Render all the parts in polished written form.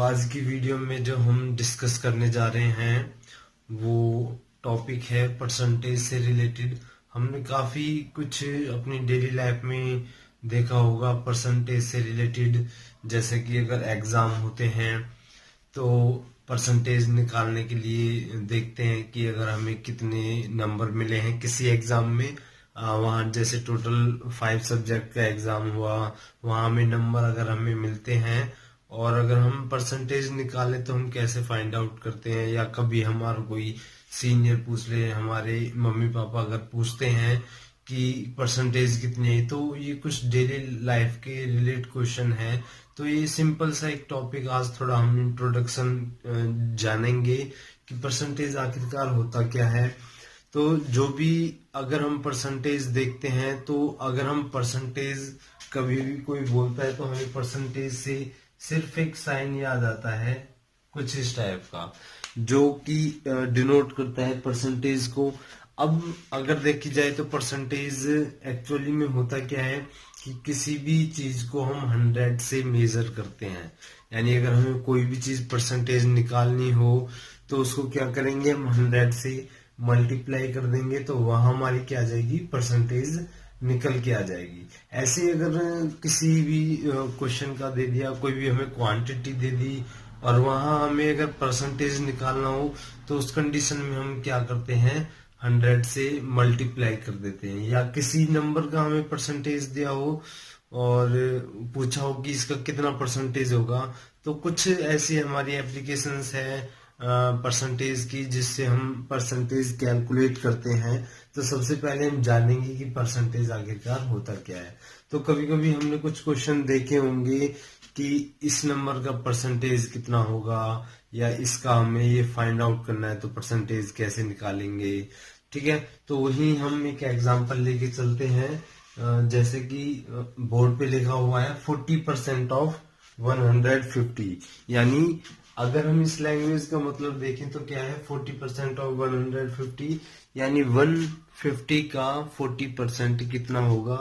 आज की वीडियो में जो हम डिस्कस करने जा रहे हैं वो टॉपिक है परसेंटेज से रिलेटेड। हमने काफी कुछ अपनी डेली लाइफ में देखा होगा परसेंटेज से रिलेटेड। जैसे कि अगर एग्जाम होते हैं तो परसेंटेज निकालने के लिए देखते हैं कि अगर हमें कितने नंबर मिले हैं किसी एग्जाम में। वहाँ जैसे टोटल 5 सब्जेक्ट का एग्जाम हुआ, वहाँ हमें नंबर अगर हमें मिलते हैं और अगर हम परसेंटेज निकालें तो हम कैसे फाइंड आउट करते हैं। या कभी हमारा कोई सीनियर पूछ ले, हमारे मम्मी पापा अगर पूछते हैं कि परसेंटेज कितनी है, तो ये कुछ डेली लाइफ के रिलेटेड क्वेश्चन है। तो ये सिंपल सा एक टॉपिक, आज थोड़ा हम इंट्रोडक्शन जानेंगे कि परसेंटेज आखिरकार होता क्या है। तो जो भी अगर हम परसेंटेज देखते हैं तो अगर हम परसेंटेज कभी भी कोई बोलता है तो हमें परसेंटेज से सिर्फ एक साइन याद आता है कुछ इस टाइप का, जो कि डिनोट करता है परसेंटेज को। अब अगर देखी जाए तो परसेंटेज एक्चुअली में होता क्या है कि किसी भी चीज को हम 100 से मेजर करते हैं। यानी अगर हमें कोई भी चीज परसेंटेज निकालनी हो तो उसको क्या करेंगे, हम 100 से मल्टीप्लाई कर देंगे तो वहां हमारी क्या आ जाएगी, परसेंटेज निकल के आ जाएगी। ऐसे अगर किसी भी क्वेश्चन का दे दिया, कोई भी हमें क्वांटिटी दे दी और वहां हमें अगर परसेंटेज निकालना हो तो उस कंडीशन में हम क्या करते हैं, 100 से मल्टीप्लाई कर देते हैं। या किसी नंबर का हमें परसेंटेज दिया हो और पूछा हो कि इसका कितना परसेंटेज होगा, तो कुछ ऐसी हमारी एप्लीकेशंस है परसेंटेज की जिससे हम परसेंटेज कैलकुलेट करते हैं। तो सबसे पहले हम जानेंगे कि परसेंटेज आखिरकार होता क्या है। तो कभी कभी हमने कुछ क्वेश्चन देखे होंगे कि इस नंबर का परसेंटेज कितना होगा या इसका हमें ये फाइंड आउट करना है तो परसेंटेज कैसे निकालेंगे। ठीक है, तो वही हम एक एग्जांपल लेके चलते हैं। जैसे कि बोर्ड पे लिखा हुआ है 40% ऑफ 150। यानी अगर हम इस लैंग्वेज का मतलब देखें तो क्या है, 40% ऑफ 150 यानी 150 का 40% कितना होगा।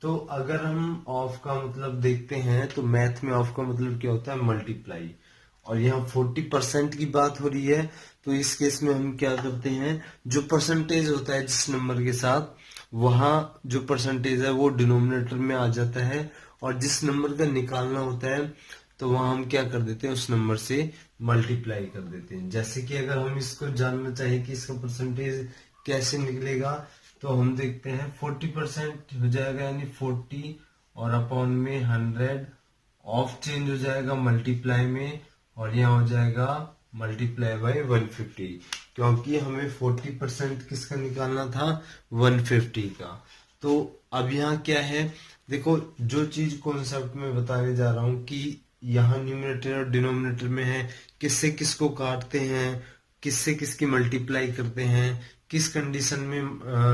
तो अगर हम ऑफ का मतलब देखते हैं तो मैथ में ऑफ का मतलब क्या होता है, मल्टीप्लाई। और यहाँ 40% की बात हो रही है तो इस केस में हम क्या करते हैं, जो परसेंटेज होता है जिस नंबर के साथ, वहां जो परसेंटेज है वो डिनोमिनेटर में आ जाता है। और जिस नंबर का निकालना होता है तो वहां हम क्या कर देते हैं, उस नंबर से मल्टीप्लाई कर देते हैं। जैसे कि अगर हम इसको जानना चाहें कि इसका परसेंटेज कैसे निकलेगा तो हम देखते हैं 40% हो जाएगा यानी 40 और अपॉन में 100, ऑफ चेंज हो जाएगा मल्टीप्लाई में और यहाँ हो जाएगा मल्टीप्लाई बाय 150, क्योंकि हमें 40% किसका निकालना था, 150 का। तो अब यहाँ क्या है, देखो जो चीज कॉन्सेप्ट में बताने जा रहा हूँ कि यहाँ न्यूमरेटर और डिनोमिनेटर में है, किससे किसको काटते हैं, किससे किसकी मल्टीप्लाई करते हैं, किस कंडीशन में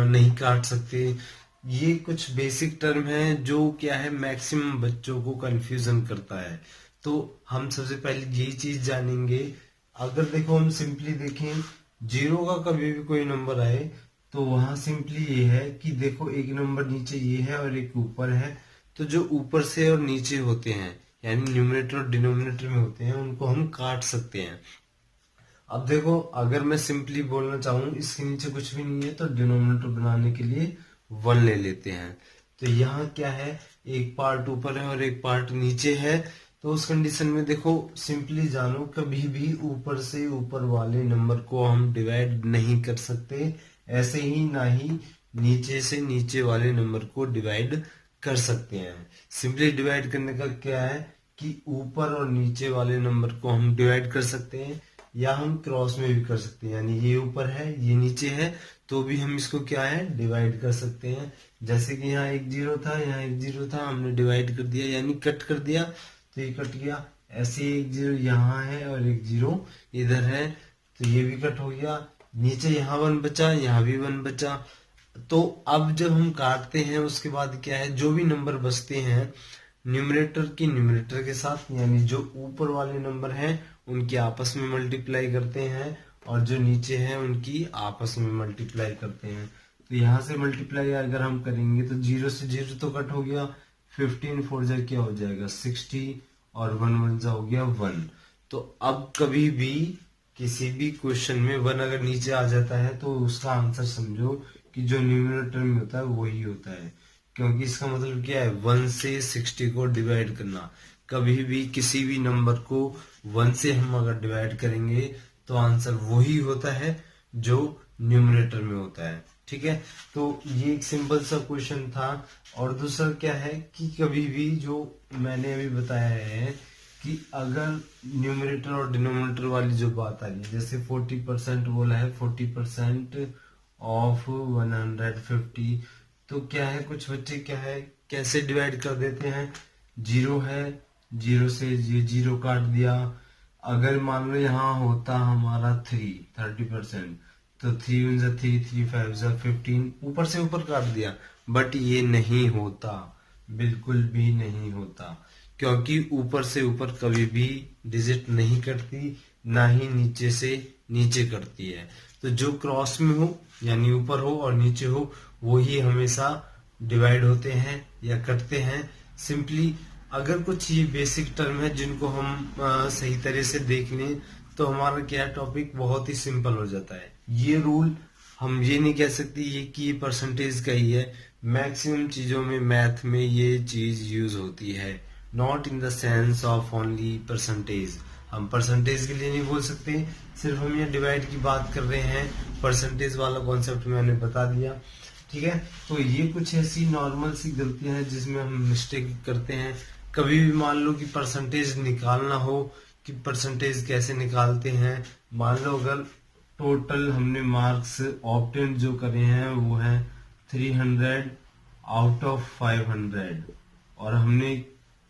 नहीं काट सकते। ये कुछ बेसिक टर्म है जो क्या है मैक्सिमम बच्चों को कंफ्यूजन करता है। तो हम सबसे पहले यही चीज जानेंगे। अगर देखो हम सिंपली देखें, जीरो का कभी भी कोई नंबर आए तो वहां सिंपली ये है कि देखो एक नंबर नीचे ये है और एक ऊपर है, तो जो ऊपर से और नीचे होते हैं यानी न्यूमरेटर और डिनोमिनेटर में होते हैं उनको हम काट सकते हैं। अब देखो अगर मैं सिंपली बोलना चाहूँ इसके नीचे कुछ भी नहीं है तो डिनोमिनेटर बनाने के लिए 1 ले लेते हैं। तो यहाँ क्या है, एक पार्ट ऊपर है और एक पार्ट नीचे है। तो उस कंडीशन में देखो सिंपली जानो, कभी भी ऊपर से ऊपर वाले नंबर को हम डिवाइड नहीं कर सकते, ऐसे ही ना ही नीचे से नीचे वाले नंबर को डिवाइड कर सकते हैं। सिंपली डिवाइड करने का क्या है कि ऊपर और नीचे वाले नंबर को हम डिवाइड कर सकते हैं या हम क्रॉस में भी कर सकते हैं। यानी ये ऊपर है ये नीचे है तो भी हम इसको क्या है, डिवाइड कर सकते हैं। जैसे कि यहाँ एक जीरो था, यहाँ एक जीरो था, हमने डिवाइड कर दिया यानी कट कर दिया तो ये कट गया। ऐसे एक जीरो यहाँ है और एक जीरो इधर है तो ये भी कट हो गया। नीचे यहाँ 1 बचा, यहाँ भी 1 बचा। तो अब जब हम काटते हैं उसके बाद क्या है, जो भी नंबर बचते हैं न्यूमरेटर की न्यूमरेटर के साथ, यानी जो ऊपर वाले नंबर हैं उनकी आपस में मल्टीप्लाई करते हैं और जो नीचे हैं उनकी आपस में मल्टीप्लाई करते हैं। तो यहाँ से मल्टीप्लाई अगर हम करेंगे तो 0 से 0 तो कट हो गया, 15 4 जा क्या हो जाएगा 60 और 1 1 जा हो गया 1। तो अब कभी भी किसी भी क्वेश्चन में 1 अगर नीचे आ जाता है तो उसका आंसर समझो कि जो न्यूमरेटर में होता है वही होता है, क्योंकि इसका मतलब क्या है, 1 से 60 को डिवाइड करना। कभी भी किसी भी नंबर को 1 से हम अगर डिवाइड करेंगे तो आंसर वही होता है जो न्यूमरेटर में होता है। ठीक है, तो ये एक सिंपल सा क्वेश्चन था। और दूसरा क्या है कि कभी भी जो मैंने अभी बताया है कि अगर न्यूमरेटर और डिनोमिनेटर वाली जो बात आ रही है, जैसे 40% बोला है, 40% ऑफ 150, तो क्या है, कुछ बच्चे क्या है कैसे डिवाइड कर देते हैं, जीरो है, जीरो से ये जीरो काट दिया। अगर मान लो यहाँ होता हमारा 30%, तो 3 3 5 15, ऊपर से ऊपर काट दिया, बट ये नहीं होता, बिल्कुल भी नहीं होता, क्योंकि ऊपर से ऊपर कभी भी डिजिट नहीं कटती, ना ही नीचे से नीचे कटती है। तो जो क्रॉस में हो यानी ऊपर हो और नीचे हो वो ही हमेशा डिवाइड होते हैं या कटते हैं। सिंपली अगर कुछ ये बेसिक टर्म है जिनको हम सही तरह से देख लें तो हमारा क्या टॉपिक बहुत ही सिंपल हो जाता है। ये रूल हम ये नहीं कह सकते ये कि ये परसेंटेज का ही है, मैक्सिमम चीजों में मैथ में ये चीज यूज होती है, not in the sense of only percentage. हम परसेंटेज के लिए नहीं बोल सकते, सिर्फ हम ये डिवाइड की बात कर रहे हैं, परसेंटेज वाला कॉन्सेप्ट मैंने बता दिया। ठीक है, तो ये कुछ ऐसी नॉर्मल सी गलतियां हैं जिसमें हम मिस्टेक करते हैं। कभी भी मान लो कि परसेंटेज निकालना हो कि परसेंटेज कैसे निकालते हैं, मान लो अगर टोटल हमने मार्क्स ऑब्टेन जो करे हैं वो है 300 आउट ऑफ 500, और हमने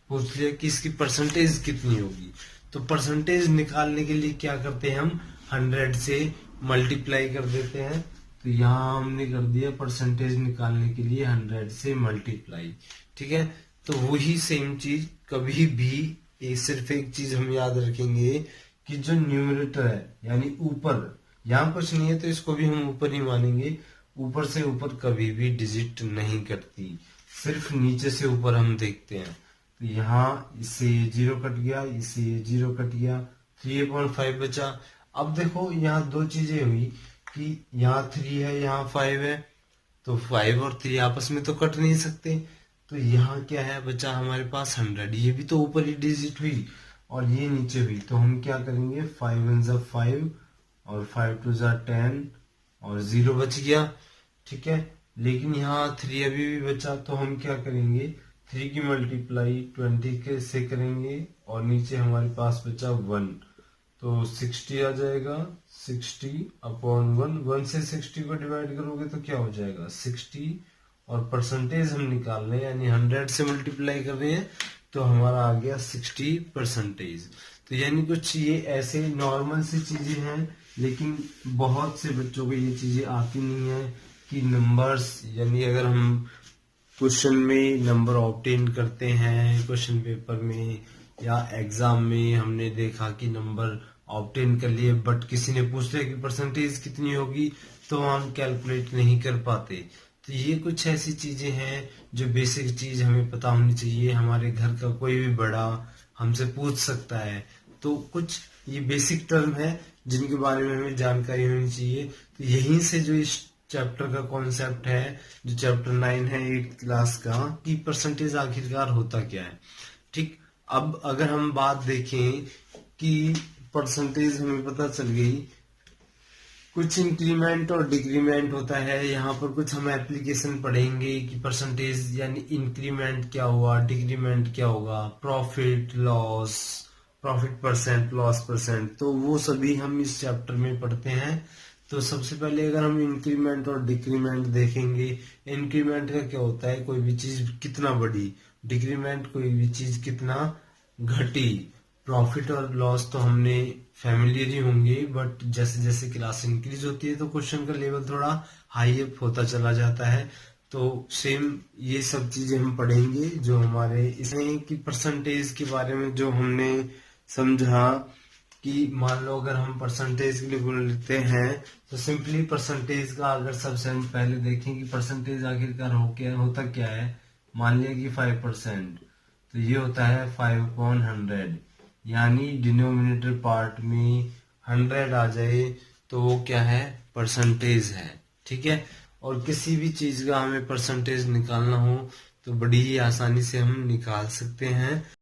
पूछ लिया कि इसकी परसेंटेज कितनी होगी, तो परसेंटेज निकालने के लिए क्या करते हैं, हम 100 से मल्टीप्लाई कर देते हैं। तो यहाँ हमने कर दिया परसेंटेज निकालने के लिए 100 से मल्टीप्लाई। ठीक है, तो वही सेम चीज कभी भी सिर्फ एक चीज हम याद रखेंगे कि जो न्यूमरेटर है यानी ऊपर, यहाँ कुछ नहीं है तो इसको भी हम ऊपर ही मानेंगे, ऊपर से ऊपर कभी भी डिजिट नहीं करती, सिर्फ नीचे से ऊपर हम देखते हैं। तो यहाँ इससे ये जीरो कट गया, इससे ये जीरो कट गया, 3/5 बचा। अब देखो यहाँ दो चीजें हुई कि यहाँ 3 है यहाँ 5 है, तो 5 और 3 आपस में तो कट नहीं सकते, तो यहाँ क्या है बचा हमारे पास 100, ये भी तो ऊपर ही डिजिट हुई और ये नीचे हुई। तो हम क्या करेंगे, 5 1 जा 5 और 5 2 जा 10 और 0 बच गया। ठीक है, लेकिन यहाँ 3 अभी भी बचा, तो हम क्या करेंगे, 3 की मल्टीप्लाई 20 के से करेंगे और नीचे हमारे पास बचा 1, तो 60 आ जाएगा, 60/1, 1 से 60 को डिवाइड करोगे तो क्या हो जाएगा 60, और परसेंटेज हम निकाल रहे हैं यानी 100 से मल्टीप्लाई कर रहे हैं तो हमारा आ गया 60%। तो यानी कुछ ये ऐसे नॉर्मल सी चीजें हैं, लेकिन बहुत से बच्चों को ये चीजें आती नहीं है कि नंबर्स, यानी अगर हम क्वेश्चन में नंबर ऑब्टेन करते हैं क्वेश्चन पेपर में या एग्जाम में, हमने देखा कि नंबर ऑब्टेन कर लिए बट किसी ने पूछ लिया कि परसेंटेज कितनी होगी, तो हम कैलकुलेट नहीं कर पाते। तो ये कुछ ऐसी चीजें हैं जो बेसिक चीज हमें पता होनी चाहिए, हमारे घर का कोई भी बड़ा हमसे पूछ सकता है। तो कुछ ये बेसिक टर्म है जिनके बारे में हमें जानकारी होनी चाहिए। तो यहीं से जो इस चैप्टर का कॉन्सेप्ट है, जो चैप्टर 9 है 8th क्लास का, कि परसेंटेज आखिरकार होता क्या है। ठीक, अब अगर हम बात देखें कि परसेंटेज हमें पता चल गई, कुछ इंक्रीमेंट और डिक्रीमेंट होता है, यहाँ पर कुछ हम एप्लीकेशन पढ़ेंगे कि परसेंटेज यानी इंक्रीमेंट क्या हुआ, डिक्रीमेंट क्या होगा, profit loss, profit percent, loss percent, तो वो सभी हम इस चैप्टर में पढ़ते हैं। तो सबसे पहले अगर हम इंक्रीमेंट और डिक्रीमेंट देखेंगे, इंक्रीमेंट का क्या होता है, कोई भी चीज कितना बढ़ी, डिक्रीमेंट कोई भी चीज कितना घटी। प्रॉफिट और लॉस तो हमने फैमिलियर ही होंगे, बट जैसे जैसे क्लास इंक्रीज होती है तो क्वेश्चन का लेवल थोड़ा हाई अप होता चला जाता है। तो सेम ये सब चीजें हम पढ़ेंगे जो हमारे इसमें कि परसेंटेज के बारे में जो हमने समझा कि मान लो अगर हम परसेंटेज के लिए बोल लेते हैं तो सिंपली परसेंटेज का अगर सबसे हम पहले देखें कि परसेंटेज आखिरकार होता क्या है। मान लिया कि 5%, तो ये होता है 5/100, यानी डिनोमिनेटर पार्ट में 100 आ जाए तो वो क्या है, परसेंटेज है। ठीक है, और किसी भी चीज का हमें परसेंटेज निकालना हो तो बड़ी ही आसानी से हम निकाल सकते हैं।